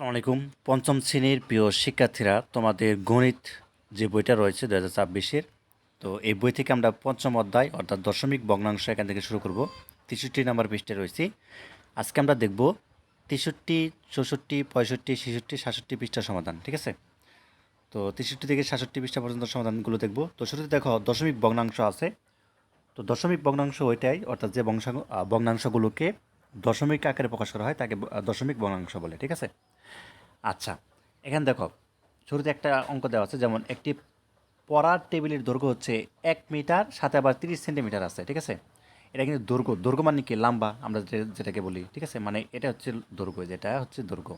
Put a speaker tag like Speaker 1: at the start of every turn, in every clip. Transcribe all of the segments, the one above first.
Speaker 1: আসসালামু আলাইকুম। পঞ্চম শ্রেণীর প্রিয় শিক্ষার্থীরা, তোমাদের গণিত যে বইটা রয়েছে 2024-এর, তো এই বই থেকে আমরা পঞ্চম অধ্যায় অর্থাৎ দশমিক ভগ্নাংশ এখান থেকে শুরু করব। 63 নম্বর পৃষ্ঠায় রয়েছি। আজকে আমরা দেখব 63, 64, 65, 66, 67 পৃষ্ঠার সমাধান। ঠিক আছে? তো 63 থেকে 67 পৃষ্ঠা পর্যন্ত সমাধানগুলো দেখব। তো শুরুতে দেখো দশমিক ভগ্নাংশ আছে। তো দশমিক ভগ্নাংশ ওইটাই, অর্থাৎ যে ভগ্নাংশগুলোকে দশমিক আকারে প্রকাশ করা হয় তাকে দশমিক ভগ্নাংশ বলে। ঠিক আছে? আচ্ছা, এখানে দেখো শুরুতে একটা অঙ্ক দেওয়া আছে, যেমন একটি পড়ার টেবিলের দৈর্ঘ্য হচ্ছে 1 মিটার, সাথে আবার 30 সেন্টিমিটার আছে। ঠিক আছে? এটা কিন্তু দৈর্ঘ্য, দৈর্ঘ্য মানে কি লম্বা আমরা যেটাকে বলি। ঠিক আছে? মানে এটা হচ্ছে দৈর্ঘ্য, যেটা হচ্ছে দৈর্ঘ্য।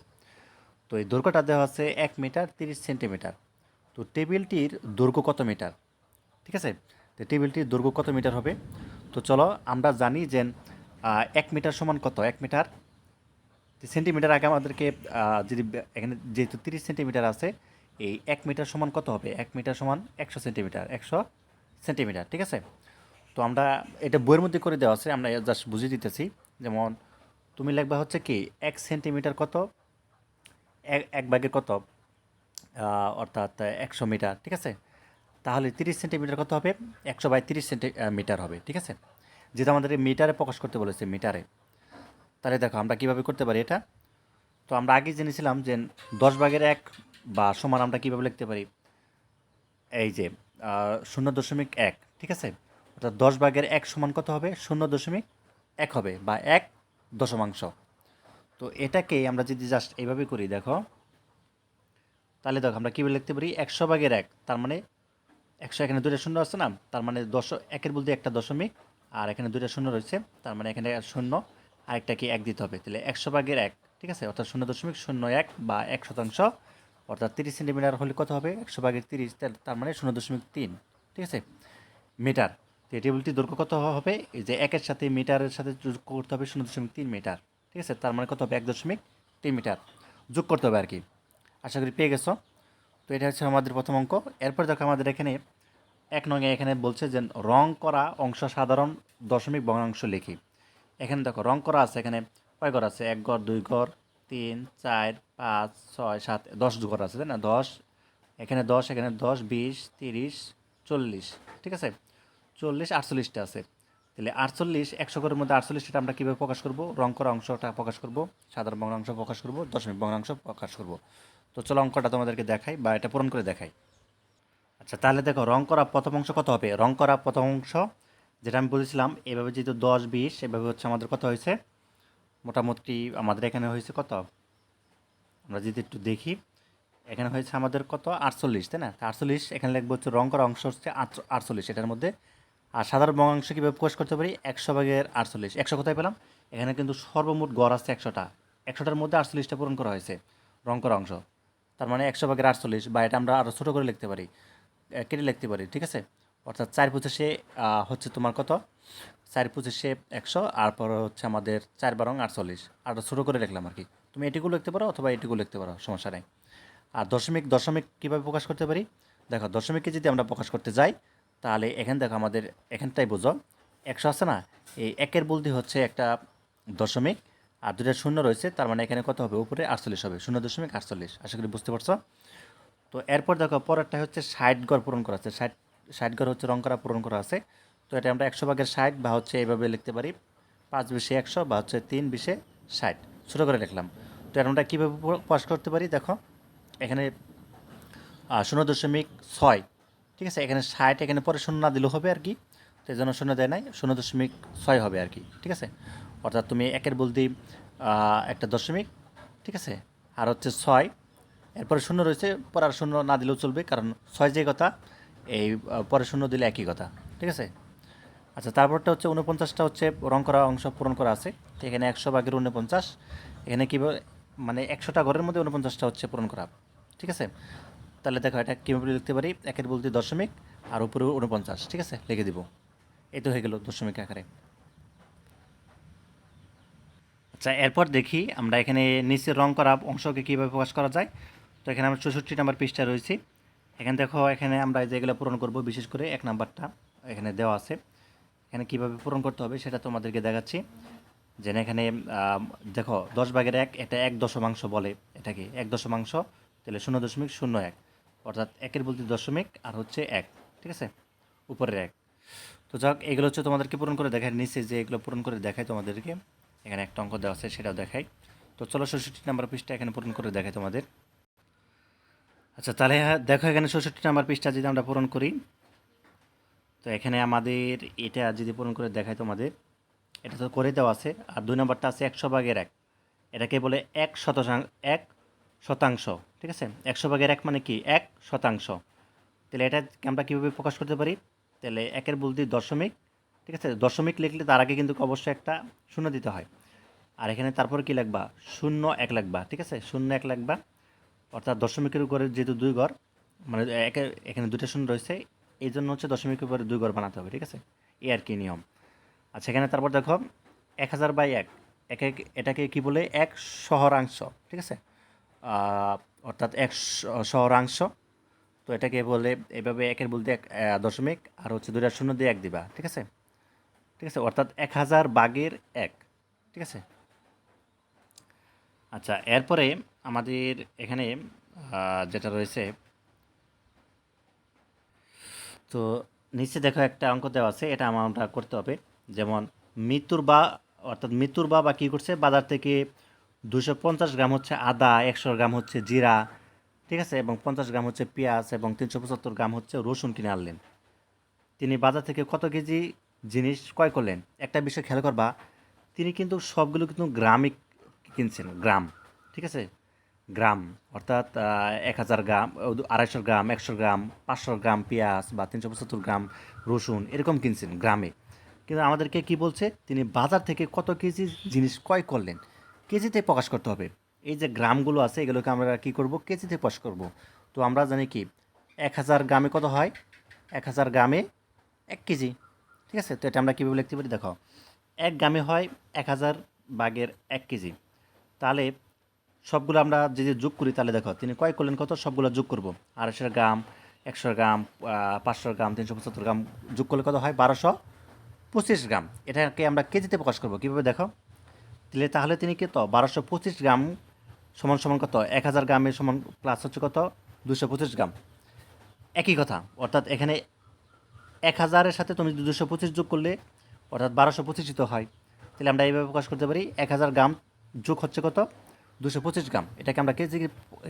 Speaker 1: তো এই দৈর্ঘ্যটা দেওয়া আছে 1 মিটার 30 সেন্টিমিটার। তো টেবিলটির দৈর্ঘ্য কত মিটার? ঠিক আছে? তো টেবিলটির দৈর্ঘ্য কত মিটার হবে? তো চলো আমরা জানি যে 1 মিটার সমান কত। 1 মিটার সেন্টিমিটার আগে আমাদেরকে যদি এখানে যেহেতু 30 সেন্টিমিটার আছে, এই 1 মিটার সমান কত হবে? 1 মিটার সমান 100 সেন্টিমিটার। 100 সেন্টিমিটার। ঠিক আছে? তো আমরা এটা বইয়ের মধ্যে করে দেওয়া আছে, আমরা জাস্ট বুঝিয়ে দিতেছি। যেমন তুমি লিখবা হচ্ছে কি 1 সেন্টিমিটার কত, এক ভাগের কত, অর্থাৎ 100 মিটার। ঠিক আছে? তাহলে 30 সেন্টিমিটার কত হবে? 100/30 সেন্টিমিটার হবে। ঠিক আছে? যেটা আমাদের মিটারে প্রকাশ করতে বলেছে, মিটারে। তাহলে দেখো আমরা কীভাবে করতে পারি এটা। তো আমরা আগে জেনেছিলাম যে 10 ভাগের 1 বা সমান আমরা কীভাবে লিখতে পারি, এই যে 0.1। ঠিক আছে? অর্থাৎ 10 ভাগের 1 সমান কত হবে? 0.1 হবে, বা 1 দশমাংশ। তো এটাকে আমরা যদি জাস্ট এইভাবে করি, দেখো তাহলে দেখো আমরা কীভাবে লিখতে পারি, 100 ভাগের 1, তার মানে 100, এখানে দুইটা শূন্য আছে না, তার মানে একের বলতে একটা দশমিক, আর এখানে দুইটা শূন্য রয়েছে, তার মানে এখানে শূন্য, আরেকটা কি 1 দিতে হবে। তাহলে 100 ভাগের 1, ঠিক আছে, অর্থাৎ 0.01 বা 1 শতাংশ, অর্থাৎ 30 সেন্টিমিটার হলে কত হবে? 100/30, তার মানে 0.3। ঠিক আছে? মিটার। তো এই টেবিলটির দৈর্ঘ্য কত হবে? এই যে 1-এর সাথে মিটারের সাথে যোগ করতে হবে 0.3 মিটার। ঠিক আছে? তার মানে কত হবে? 1.3 মিটার যোগ করতে হবে আর কি। আশা করি পেয়ে গেছো। তো এটা হচ্ছে আমাদের প্রথম অঙ্ক। এরপর দেখো আমাদের এখানে 1 নং এখানে বলছে যে রং করা অংশ সাধারণ দশমিক ভগ্নাংশ লিখি। এখানে দেখো রং করা আছে, এখানে কয় ঘর আছে? 1 ঘর, 2 ঘর, 3, 4, 5, 6, 7, 10 ঘর আছে, তাই না? 10, এখানে 10, এখানে 10, 20, 30, 40। ঠিক আছে? 40, 48টা আছে। তাহলে 48, 100 ঘরের মধ্যে 48টা আমরা কীভাবে প্রকাশ করব? রং করা অংশটা প্রকাশ করব, সাধারণ ভগ্নাংশ প্রকাশ করব, দশমিক ভগ্নাংশ প্রকাশ করব। তো চলো অঙ্কটা তোমাদেরকে দেখাই, বা এটা পূরণ করে দেখাই। আচ্ছা, তাহলে দেখো রং করা প্রথম অংশ কত হবে? রং করা প্রথম অংশ যেটা আমি বলেছিলাম, এভাবে যেহেতু 10, 20 এভাবে হচ্ছে আমাদের কত হয়েছে, মোটামুটি আমাদের এখানে হয়েছে কত, আমরা যদি একটু দেখি, এখানে হয়েছে আমাদের কত, 48, তাই না? 48 এখানে লিখবো হচ্ছে রং করা অংশ হচ্ছে 48 এটার মধ্যে। আর সাধারণ ভগ্নাংশ কীভাবে প্রকাশ করতে পারি? 100/48। 100 কোথায় পেলাম? এখানে কিন্তু সর্বমোট গড় আছে 100টা, 100টার মধ্যে 48টা পূরণ করা হয়েছে রং করা অংশ। তার মানে 100/48, বা এটা আমরা আরও ছোটো করে লিখতে পারি, কেটে লিখতে পারি। ঠিক আছে? অর্থাৎ 4×25 হচ্ছে তোমার কত, 4×25 100, আর পর হচ্ছে আমাদের 4×12 48, আর ছোটো করে লিখলাম আর কি। তুমি এটিগুলো লিখতে পারো অথবা এটিগুলো লিখতে পারো, সমস্যা নেই। আর দশমিক, দশমিক কীভাবে প্রকাশ করতে পারি? দেখো দশমিককে যদি আমরা প্রকাশ করতে যাই, তাহলে এখানে দেখো আমাদের এখানটাই বোঝো, 100 আছে না, এই একের বলতে হচ্ছে একটা দশমিক, আর দুটা শূন্য রয়েছে, তার মানে এখানে কত হবে? উপরে 48 হবে, 0.48। আশা করি বুঝতে পারছো। তো এরপর দেখো পরেরটা হচ্ছে 60 ঘর পূরণ করা আছে, 60 ঘর হচ্ছে রং করা পূরণ করা আছে। তো এটা আমরা 100/60, বা হচ্ছে এইভাবে লিখতে পারি 5×20 100, বা হচ্ছে 3×20 60, ছোটো করে লিখলাম। তো এটা আমরা কীভাবে প্রকাশ করতে পারি? দেখো এখানে 0.6, ঠিক আছে, এখানে 60, এখানে পরে শূন্য না দিলেও হবে আর কি। তো এই জন্য শূন্য দেয় নাই, 0.6 হবে আর কি। ঠিক আছে? অর্থাৎ তুমি একের বলতে একটা দশমিক, ঠিক আছে, আর হচ্ছে 6, এরপরে শূন্য রয়েছে, পরে আর শূন্য না দিলেও চলবে, কারণ 6 যে কথা, এই পরে শূন্য দিলে একই কথা। ঠিক আছে? আচ্ছা, তারপরটা হচ্ছে 49টা হচ্ছে রং করা অংশ পূরণ করা আছে। তো এখানে 100/49, এখানে কীভাবে, মানে 100টা ঘরের মধ্যে 49টা হচ্ছে পূরণ করা। ঠিক আছে? তাহলে দেখো এটা কীভাবে লিখতে পারি, একের বলতে দশমিক, আর উপরে 49। ঠিক আছে? লিখে দিব, এই তো হয়ে গেল দশমিক আকারে। আচ্ছা, এরপর দেখি আমরা এখানে নিচে রং করা অংশকে কীভাবে প্রকাশ করা যায়। তো এখানে আমরা 64 নম্বর পৃষ্ঠা রয়েছি। এখানে দেখো, এখানে আমরা যেগুলো পূরণ করব, বিশেষ করে 1 নাম্বারটা এখানে দেওয়া আছে। এখানে কীভাবে পূরণ করতে হবে সেটা তোমাদেরকে দেখাচ্ছি। যেন এখানে দেখো 10 ভাগের 1 এটা 1 দশমাংশ বলে, এটাকে 1 দশমাংশ, তাহলে 0.01, অর্থাৎ একের বলতে দশমিক আর হচ্ছে 1, ঠিক আছে, উপরের 1। তো যাক, এগুলো হচ্ছে তোমাদেরকে পূরণ করে দেখায়, নিচে যে এগুলো পূরণ করে দেখায় তোমাদেরকে, এখানে একটা অঙ্ক দেওয়া আছে সেটাও দেখায়। তো চলো 66 নম্বর পৃষ্ঠা এখানে পূরণ করে দেখায় তোমাদের। আচ্ছা তাহলে দেখো এখানে 66 নম্বর পৃষ্ঠা যদি আমরা পূরণ করি, তো এখানে আমাদের এটা যদি পূরণ করে দেখায় তোমাদের, এটা তো করে দেওয়া আছে। আর 2 নম্বরটা আছে 100 ভাগের 1, এটাকে বলে 1 শতাংশ, ঠিক আছে। 100 ভাগের 1 মানে কি 1 শতাংশ। তাহলে এটা আমরা কীভাবে প্রকাশ করতে পারি? তাহলে একের বলতে দশমিক, ঠিক আছে, দশমিক লিখলে তার আগে কিন্তু অবশ্যই একটা শূন্য দিতে হয়। আর এখানে তারপর কি লিখবা? 0 1 লিখবা, ঠিক আছে, 0 1 লিখবা। অর্থাৎ দশমিকের উপরে যেহেতু 2 ঘর, মানে এখানে 2টা শূন্য রয়েছে, এই জন্য হচ্ছে দশমিকের উপরে 2 ঘর বানাতে হবে, ঠিক আছে, এই আর কি নিয়ম। আচ্ছা এখানে তারপর দেখো 1000/1, এটাকে কি বলে? 1 শতাংশ, ঠিক আছে, অর্থাৎ 1 শতাংশ। তো এটাকে বলে এভাবে, একের বলতে 1 দশমিক আর হচ্ছে 2টা শূন্য দিয়ে 1 দিবা, ঠিক আছে, ঠিক আছে, অর্থাৎ 1000/1, ঠিক আছে। আচ্ছা এরপরে আমাদের এখানে যেটা রয়েছে, তো নিচে দেখো একটা অঙ্ক দেওয়া আছে, এটা আমরা করতে হবে। যেমন মৃত্যুর বা, অর্থাৎ মৃত্যুর বা কী করছে, বাজার থেকে 250 গ্রাম হচ্ছে আদা, 100 গ্রাম হচ্ছে জিরা, ঠিক আছে, এবং 50 গ্রাম হচ্ছে পেঁয়াজ এবং 375 গ্রাম হচ্ছে রসুন কিনে আনলেন। তিনি বাজার থেকে কত কেজি জিনিস ক্রয় করলেন? একটা বিষয় খেয়াল করবা, তিনি কিন্তু সবগুলো কিন্তু গ্রামে কিনছেন, গ্রাম, ঠিক আছে, গ্রাম, অর্থাৎ 1000 গ্রাম, 250 গ্রাম, 100 গ্রাম, 500 গ্রাম পেঁয়াজ বা 375 গ্রাম রসুন এরকম কিনছেন গ্রামে। কিন্তু আমাদেরকে কি বলছে? তিনি বাজার থেকে কত কেজি জিনিস ক্রয় করলেন, কেজিতে প্রকাশ করতে হবে। এই যে গ্রামগুলো আছে এগুলোকে আমরা কি করব? কেজিতে প্রকাশ করব। তো আমরা জানি কি 1000 গ্রামে কত হয়? 1000 গ্রামে 1 কেজি, ঠিক আছে। তো এটা আমরা কীভাবে লিখতে পারি? দেখো 1 গ্রামে হয় 1000/1 কেজি। তাহলে সবগুলো আমরা যদি যোগ করি, তাহলে দেখো তিনি ক্রয় করলেন কত, সবগুলো যোগ করব। 250 গ্রাম, 100 গ্রাম, 500 গ্রাম, 375 গ্রাম যোগ করলে কত হয়? 1225 গ্রাম। এটাকে আমরা কেজিতে প্রকাশ করব, কীভাবে দেখো? তাহলে তিনি কত? 1225 গ্রাম সমান সমান কত? 1000 গ্রামের সমান প্লাস হচ্ছে কত? 225 গ্রাম। একই কথা, অর্থাৎ এখানে 1000-এর সাথে তুমি 225 যোগ করলে অর্থাৎ 1225 তো হয়। তাহলে আমরা এইভাবে প্রকাশ করতে পারি 1000 গ্রাম যোগ হচ্ছে কত? 225 গ্রাম। এটাকে আমরা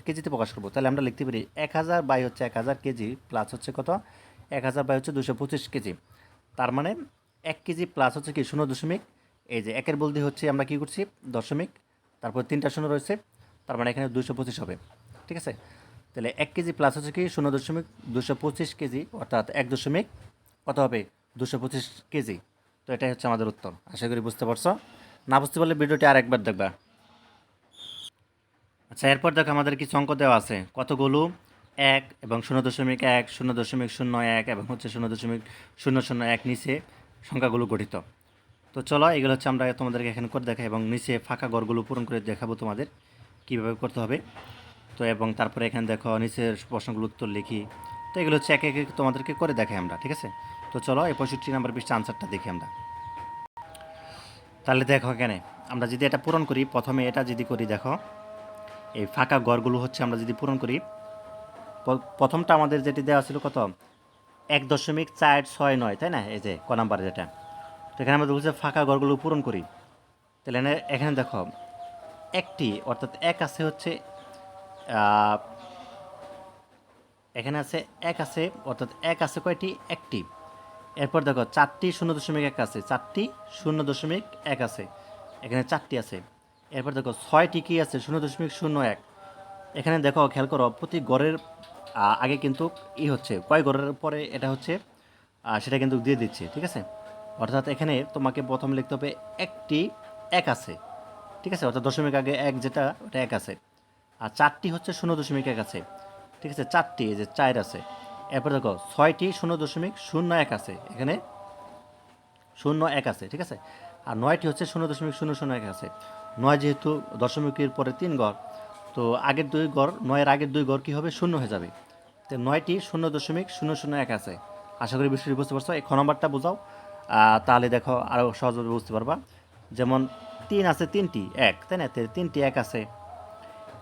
Speaker 1: কেজিতে প্রকাশ করবো। তাহলে আমরা লিখতে পারি 1000 বাই হচ্ছে 1000 কেজি প্লাস হচ্ছে কত? 1000 বাই হচ্ছে 225 কেজি। তার মানে 1 কেজি প্লাস হচ্ছে কি 0 দশমিক, এই যে একের বলতে হচ্ছে আমরা কি করছি? দশমিক, তারপর 3টা শূন্য রয়েছে, তার মানে এখানে 225 হবে, ঠিক আছে। তাহলে 1 কেজি প্লাস হচ্ছে কি 0.225 কেজি, অর্থাৎ 1 দশমিক কত হবে? 225 কেজি। তো এটাই হচ্ছে আমাদের উত্তর। আশা করি বুঝতে পারছো। না বুঝতে পারলে ভিডিওটি আর একবার দেখবা। আচ্ছা এরপর দেখো আমাদের কিছু অঙ্ক দেওয়া আছে, কতগুলো 1 এবং 0.1, 0.01 এবং হচ্ছে 0.001 নিচে সংখ্যাগুলো গঠিত। তো চলো এগুলো হচ্ছে আমরা তোমাদেরকে এখানে করে দেখাই এবং নিচে ফাঁকা ঘরগুলো পূরণ করে দেখাবো তোমাদের কীভাবে করতে হবে। তো এবং তারপরে এখানে দেখো নিচের প্রশ্নগুলো উত্তর লিখি। তো এগুলো হচ্ছে একে একে তোমাদেরকে করে দেখাই আমরা, ঠিক আছে। তো চলো এই 65 নম্বর পৃষ্ঠা আনসারটা দেখি আমরা। তাহলে দেখো এখানে আমরা যদি এটা পূরণ করি, প্রথমে এটা যদি করি, দেখো এই ফাঁকা ঘরগুলো হচ্ছে আমরা যদি পূরণ করি, প্রথমটা আমাদের যেটি দেওয়া ছিল কত? 1.469, তাই না? এই যে ক নাম্বার যেটা, তো এখানে আমরা বলছি ফাঁকা ঘরগুলো পূরণ করি। তাহলে এখানে দেখো একটি, অর্থাৎ এক আছে হচ্ছে, এখানে আছে এক আছে, অর্থাৎ এক আছে কয়টি? একটি। এরপর দেখো 4টি 0.1 আছে, 4টি 0.1 আছে, এখানে 4টি আছে। এরপর দেখো 6টি কি আছে? 0.01। এখানে দেখো খেয়াল করো প্রতি গড়ের আগে কিন্তু হচ্ছে কয় গড়ের পরে এটা হচ্ছে সেটা কিন্তু দিয়ে দিচ্ছে, ঠিক আছে। অর্থাৎ এখানে তোমাকে প্রথম লিখতে হবে একটি এক আছে, ঠিক আছে, অর্থাৎ দশমিক আগে এক যেটা ওটা এক আছে। আর 4টি হচ্ছে 0.1 আছে, ঠিক আছে, 4টি, এই যে 4 আছে। এরপর দেখো 6টি 0.01 আছে, এখানে 01 আছে, ঠিক আছে। আর 9টি হচ্ছে 0.001 আছে। 9 যেহেতু দশমিকের পরে 3 ঘর, তো আগের 2 ঘর, 9-এর আগের 2 ঘর কী হবে? শূন্য হয়ে যাবে। তো 9টি 0.001 আছে। আশা করি বিষয়টি বুঝতে পারছো। এই খ নম্বরটা বোঝাও, তাহলে দেখো আরও সহজভাবে বুঝতে পারবা। যেমন তিন আছে তিনটি এক, তাই না? তিনটি এক আছে।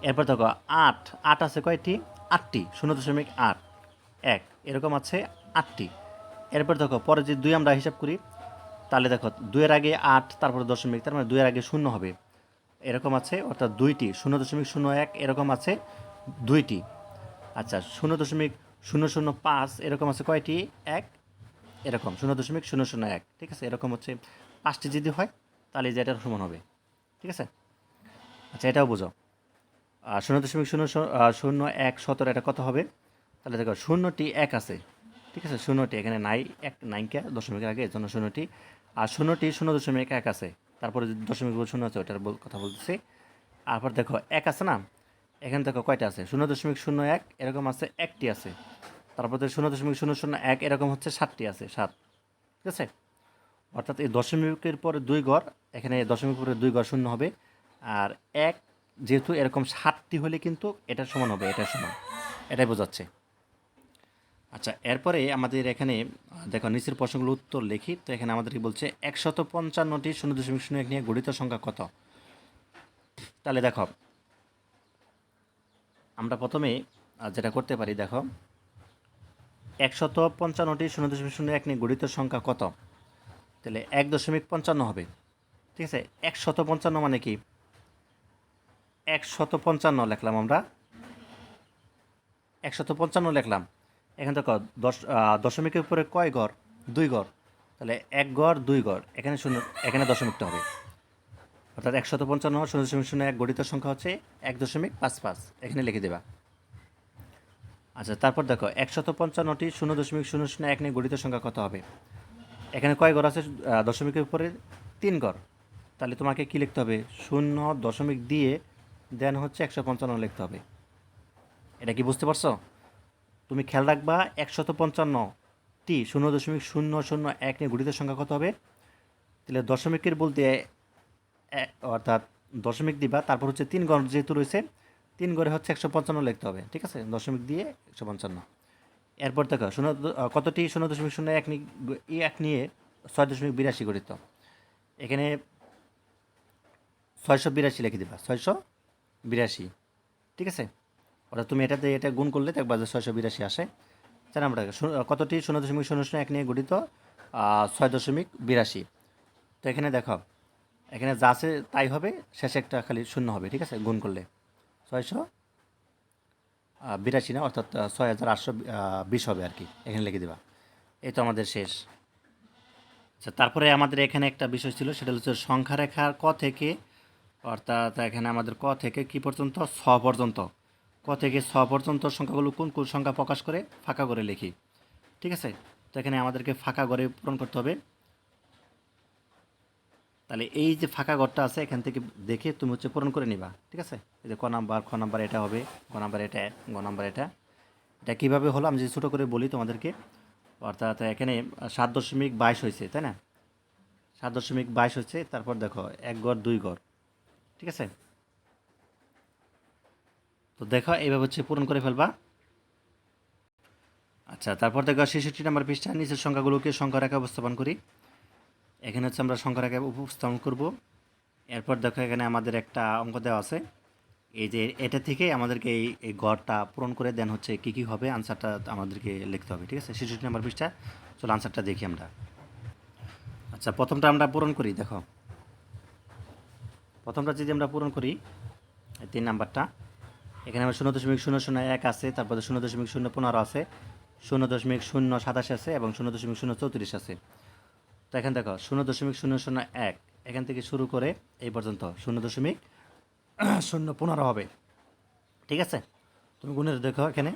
Speaker 1: এরপর দেখো আট, আট আছে কয়টি? আটটি, 0.8 এক, এরকম আছে আটটি। এরপর দেখো পরে যে দুই আমরা হিসাব করি, তাহলে দেখো দুইয়ের আগে আট, তারপরে দশমিক, তার মানে দুইয়ের আগে শূন্য হবে, এরকম আছে, অর্থাৎ দুইটি 0.01 এরকম আছে দুইটি। আচ্ছা 0.005 এরকম আছে কয়টি? এক, এরকম 0.001, ঠিক আছে? এরকম হচ্ছে পাঁচটি যদি হয় তাহলে যে এটার সমান হবে, ঠিক আছে? আচ্ছা এটাও বোঝো। 0.001 এটা কত হবে? তাহলে দেখো শূন্যটি এক আছে, ঠিক আছে? শূন্যটি এখানে নাই, এক নাইনকে দশমিকের আগে, এর জন্য শূন্যটি। আর শূন্যটি 0.1 আছে, তারপরে যে দশমিক শূন্য আছে ওটার কথা বলতেছি। তারপর দেখো এক আছে না, এখানে দেখো কয়টা আছে? 0.01 এরকম আছে একটি আছে, তারপর 0.001 এরকম হচ্ছে সাতটি আছে, সাত, ঠিক আছে? অর্থাৎ এই দশমিকের পরে দুই ঘর, এখানে দশমিকের পরে দুই ঘর শূন্য হবে। আর এক যেহেতু এরকম সাতটি হলে কিন্তু এটার সমান হবে, এটার সমান, এটাই বোঝাচ্ছে। আচ্ছা এরপরে আমাদের এখানে দেখো নিচের প্রশ্নগুলো উত্তর লিখি। তো এখানে আমাদেরকে বলছে 155টি 0.01 নিয়ে গঠিত সংখ্যা কত? তাহলে দেখো আমরা প্রথমে যেটা করতে পারি, দেখো 155টি 0.01 নিয়ে গঠিত সংখ্যা কত? তাহলে 1.55 হবে, ঠিক আছে? 155 মানে কি? 155 লিখলাম আমরা, 155 লিখলাম। এখানে দেখো দশমিকের উপরে কয় ঘর? দুই ঘর, তাহলে এক ঘর দুই ঘর, এখানে শূন্য, এখানে দশমিকটা হবে। অর্থাৎ 155 0.01 গঠিত সংখ্যা হচ্ছে 1.55, এখানে লিখে দেবা। আচ্ছা তারপর দেখো 155টি 0.001 নিয়ে গঠিত সংখ্যা কত হবে? এখানে কয় ঘর আছে? দশমিকের উপরে তিন ঘর, তাহলে তোমাকে কি লিখতে হবে? শূন্য দশমিক দিয়ে দেন হচ্ছে 155 লিখতে হবে। এটা কি বুঝতে পারছো? তুমি খেয়াল রাখবা 155টি 0.001 নিয়ে গঠিত সংখ্যা কত হবে? তাহলে দশমিকের বলতে অর্থাৎ দশমিক দিবা, তারপর হচ্ছে তিন ঘর যেহেতু রয়েছে, তিন ঘরে হচ্ছে 155 লিখতে হবে, ঠিক আছে? দশমিক দিয়ে 155। এরপর দেখো কতটি 0.01 নিয়ে 6.82 গঠিত? এখানে 682 লিখে দিবা, 682, ঠিক আছে? অর্থাৎ তুমি এটাতে এটা গুণ করলে দেখবা যে 682 আসে। 4 নম্বর কতটি 0.001 নিয়ে গঠিত? 6.82। তো এখানে দেখো, এখানে যা আছে তাই হবে, শেষে একটা খালি শূন্য হবে, ঠিক আছে? গুণ করলে 682 না, অর্থাৎ 6820 হবে আর কি, এখানে লিখে দেবা। এই তো আমাদের শেষ। আচ্ছা তারপরে আমাদের এখানে একটা বিষয় ছিল, সেটা হচ্ছে সংখ্যা রেখার ক থেকে, অর্থাৎ এখানে আমাদের ক থেকে কি পর্যন্ত? ছ পর্যন্ত। ক থেকে ছ পর্যন্ত সংখ্যাগুলো কোন কোন সংখ্যা প্রকাশ করে ফাঁকা করে লিখি, ঠিক আছে? তো এখানে আমাদেরকে ফাঁকা ঘরে পূরণ করতে হবে। তাহলে এই যে ফাঁকা ঘরটা আছে এখান থেকে দেখে তুমি হচ্ছে পূরণ করে নিবা, ঠিক আছে? এই যে ক নাম্বার, খ নাম্বার এটা হবে, গ নাম্বার এটা, গ নাম্বার এটা। এটা কীভাবে হলো আমি যে ছোটো করে বলি তোমাদেরকে। অর্থাৎ এখানে 7.22 হয়েছে, তাই না? 7.22 হচ্ছে, তারপর দেখো এক ঘর দুই ঘর, ঠিক আছে? তো দেখো এইভাবে হচ্ছে পূরণ করে ফেলবা। আচ্ছা তারপর দেখো 66 নম্বর পৃষ্ঠা, নিচের সংখ্যাগুলোকে সংখ্যা রেখা উপস্থাপন করি। এখানে হচ্ছে আমরা সংখ্যা রেখা উপস্থাপন করব। এরপর দেখো এখানে আমাদের একটা অঙ্ক দেওয়া আছে, এই যে এটা থেকে আমাদেরকে এই গড়টা পূরণ করে দেন হচ্ছে কী কী হবে, আনসারটা আমাদেরকে লিখতে হবে, ঠিক আছে? 66 নম্বর পৃষ্ঠা, চলো আনসারটা দেখি আমরা। আচ্ছা প্রথমটা আমরা পূরণ করি, দেখো প্রথমটা যদি আমরা পূরণ করি, 3 নাম্বারটা, এখানে আমার 0.001 আছে, তারপরে 0.015 আছে, 0.027 আছে এবং 0.034 আছে। তো এখানে দেখো 0.001 এখান থেকে শুরু করে এই পর্যন্ত 0.015 হবে, ঠিক আছে? তুমি গুণের দেখো এখানে,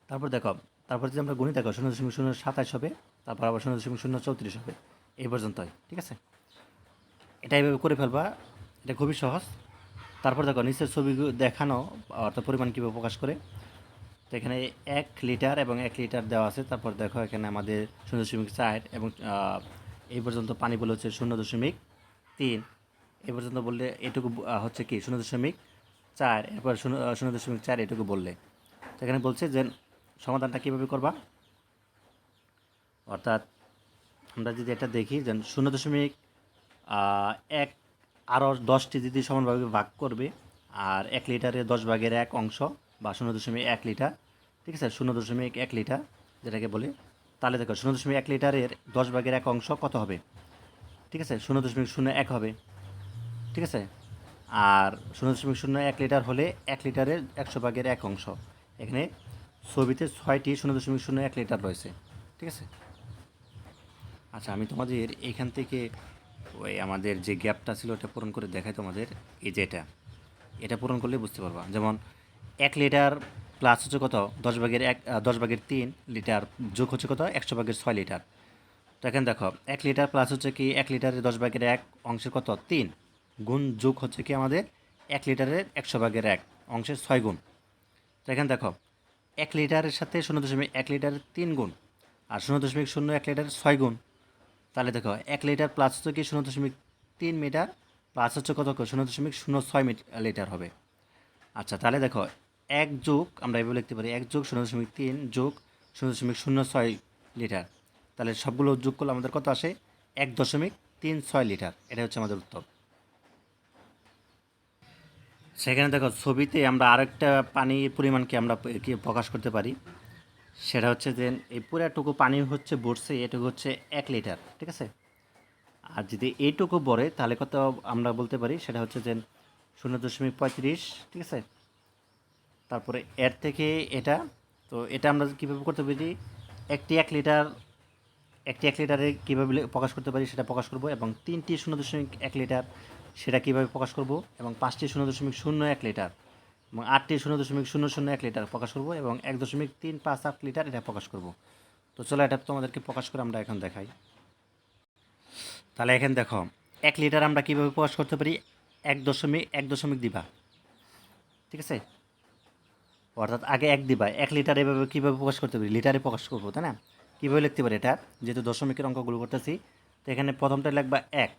Speaker 1: তারপর দেখো, তারপর যদি আমরা গুণি দেখো 0.027 হবে, তারপর আবার 0.034 হবে, এই পর্যন্তই, ঠিক আছে? এটা এইভাবে করে ফেলবা, এটা খুবই সহজ। তারপর দেখো নিচের ছবি দেখানো অর্থাৎ পরিমাণ কীভাবে প্রকাশ করে। তো এখানে 1 লিটার এবং 1 লিটার দেওয়া আছে। তারপর দেখো এখানে আমাদের 0.4 এবং এই পর্যন্ত পানি বলে হচ্ছে 0.3, এই পর্যন্ত বললে এটুকু হচ্ছে কি 0.4, এরপর 0.4 এটুকু বললে। তো এখানে বলছে যে সমাধানটা কীভাবে করবা, অর্থাৎ আমরা যদি এটা দেখি যে 0.1 আরও 10টি যদি সমানভাবে ভাগ করবে, আর 1 লিটারে 10 ভাগের 1 অংশ বা 0.1 লিটার, ঠিক আছে, 0.1 লিটার যেটাকে বলে, তাহলে দেখো 0.1 লিটারের 10 ভাগের 1 অংশ কত হবে, ঠিক আছে, 0.01 হবে, ঠিক আছে। আর 0.01 লিটার হলে 1 লিটারের 100 ভাগের 1 অংশ। এখানে ছবিতে 6টি 0.01 লিটার রয়েছে, ঠিক আছে। আচ্ছা, আমি তোমাদের এখান থেকে ওই আমাদের যে গ্যাপটা ছিল ওটা পূরণ করে দেখাই তোমাদের। এই যে এটা পূরণ করলে বুঝতে পারবা। যেমন 1 লিটার প্লাস হচ্ছে কত, 10 ভাগের 1, 10 ভাগের 3 লিটার যোগ হচ্ছে কত, 100 ভাগের 6 লিটার। তো এখানে দেখো 1 লিটার প্লাস হচ্ছে কি 1 লিটারের 10 ভাগের 1 অংশের কত 3 গুণ, যোগ হচ্ছে কি আমাদের 1 লিটারের 100 ভাগের 1 অংশের 6 গুণ। তো এখানে দেখো 1 লিটারের সাথে 0.1 লিটারের 3 গুণ, আর 0.01 লিটারের 6 গুণ। তাহলে দেখো 1 লিটার প্লাস হচ্ছে কি 0.3 মিটার প্লাস হচ্ছে কত, 0.06 লিটার হবে। আচ্ছা, তাহলে দেখো 1 যোগ, আমরা এভাবে লিখতে পারি 1 যোগ 0.3 যোগ 0.06 লিটার। তাহলে সবগুলো যোগ করলে আমাদের কত আসে, 1.36 লিটার। এটা হচ্ছে আমাদের উত্তর। সেখানে দেখো ছবিতে আমরা আরেকটা পানির পরিমাণকে আমরা কি প্রকাশ করতে পারি, সেটা হচ্ছে যে এই পুরাটুকু পানি হচ্ছে ভরছে, এটুকু হচ্ছে 1 লিটার, ঠিক আছে। আর যদি এইটুকু ভরে তাহলে কত আমরা বলতে পারি, সেটা হচ্ছে যে 0.35, ঠিক আছে। তারপরে এর থেকে এটা, তো এটা আমরা কীভাবে করতে পারি, একটি 1 লিটার, একটি 1 লিটারে কীভাবে প্রকাশ করতে পারি সেটা প্রকাশ করব, এবং 3টি 0.1 লিটার সেটা কীভাবে প্রকাশ করব, এবং 5টি 0.01 লিটার, এবং 8টি 0.001 লিটার প্রকাশ করব, এবং 1.358 লিটার এটা প্রকাশ করব। তো চলো এটা তোমাদেরকে প্রকাশ করে আমরা এখন দেখাই। তাহলে এখানে দেখো 1 লিটার আমরা কীভাবে প্রকাশ করতে পারি, 1 দশমিক দিবা, ঠিক আছে। অর্থাৎ আগে 1 দিবা, 1 লিটার এভাবে কীভাবে প্রকাশ করতে পারি, লিটারে প্রকাশ করবো, তাই না। কীভাবে লিখতে পারি এটা, যেহেতু দশমিকের অঙ্কগুলো করতেছি, তো এখানে প্রথমটা লিখবা 1,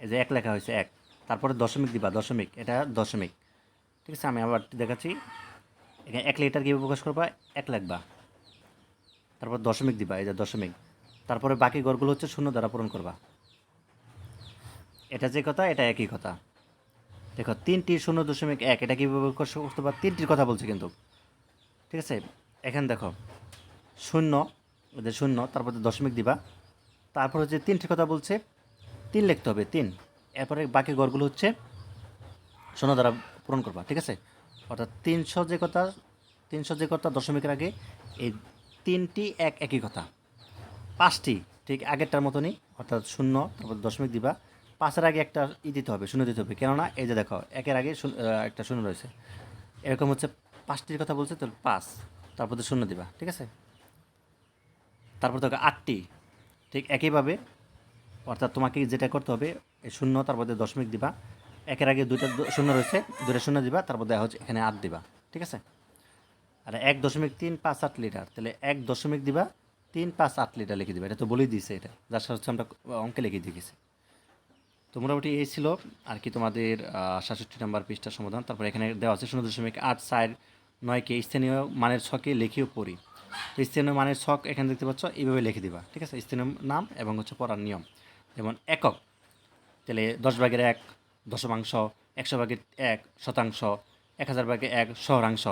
Speaker 1: এই যে 1 লেখা হয়েছে 1, তারপরে দশমিক দিবা, দশমিক, এটা দশমিক, ঠিক আছে। আমি আবার দেখাচ্ছি, এখানে 1 লিটার কীভাবে প্রকাশ করবা, 1 লিখবা, তারপর দশমিক দিবা, এই যে দশমিক, তারপরে বাকি ঘরগুলো হচ্ছে 0 দ্বারা পূরণ করবা। এটা যে কথা এটা একই কথা। দেখো 3টি 0.1, এটা কীভাবে করতে পারবা, 3টির কথা বলছে কিন্তু, ঠিক আছে। এখানে দেখো 0, যে 0, তারপরে দশমিক দিবা, তারপর হচ্ছে 3টির কথা বলছে, 3 লিখতে হবে 3, এরপরে বাকি ঘরগুলো হচ্ছে 0 দ্বারা পূরণ করবা, ঠিক আছে। অর্থাৎ 300 যে কথা দশমিকের আগে, এই 3টি একই কথা। 5টি ঠিক আগেরটার মতনই, অর্থাৎ 0, তারপর দশমিক দিবা, 5-এর আগে একটা দিতে হবে, 0 দিতে হবে, কেননা এই যে দেখো 1-এর আগে একটা 0 রয়েছে, এরকম হচ্ছে 5টির কথা বলছে, তো 5, তারপর 0 দিবা, ঠিক আছে। তারপর দেখো 8টি ঠিক একইভাবে, অর্থাৎ তোমাকে যেটা করতে হবে, এই 0, তারপর দশমিক দিবা, 1-এর আগে 2টা 0 রয়েছে, 2টা 0 দিবা, তারপর দেখা হচ্ছে এখানে 8 দিবা, ঠিক আছে। আর 1.358 লিটার, তাহলে 1 দশমিক দিবা, 358 লিটার লিখে দিবা। এটা তো বলেই দিয়েছে, এটা যার সাথে আমরা অঙ্কে লিখে দিয়েছি। তো মোটামুটি এই ছিল আর কি তোমাদের 67 নম্বর পৃষ্ঠার সমাধান। তারপর এখানে দেওয়া আছে 0.849কে স্থানীয় মানের ছকে লিখেও পড়ি। তো স্থানীয় মানের ছক এখানে দেখতে পাচ্ছ, এইভাবে লিখে দিবা, ঠিক আছে। স্থানীয় নাম এবং হচ্ছে পড়ার নিয়ম, যেমন একক, তাহলে 10 ভাগের 1 দশমাংশ, 100 ভাগের 1 শতাংশ, 1000 ভাগের 1 শতাংশ,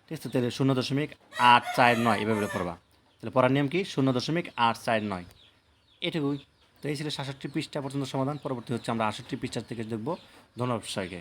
Speaker 1: ঠিক আছে। তাহলে 0.849 এভাবে পড়বা। তাহলে পড়ার নিয়ম কি, 0.849, এটুকুই। তো এই ছিল 67 পৃষ্ঠা পর্যন্ত সমাধান। পরবর্তী হচ্ছে আমরা 68 পৃষ্ঠা থেকে দেখব। ধন্যবাদ সবাইকে।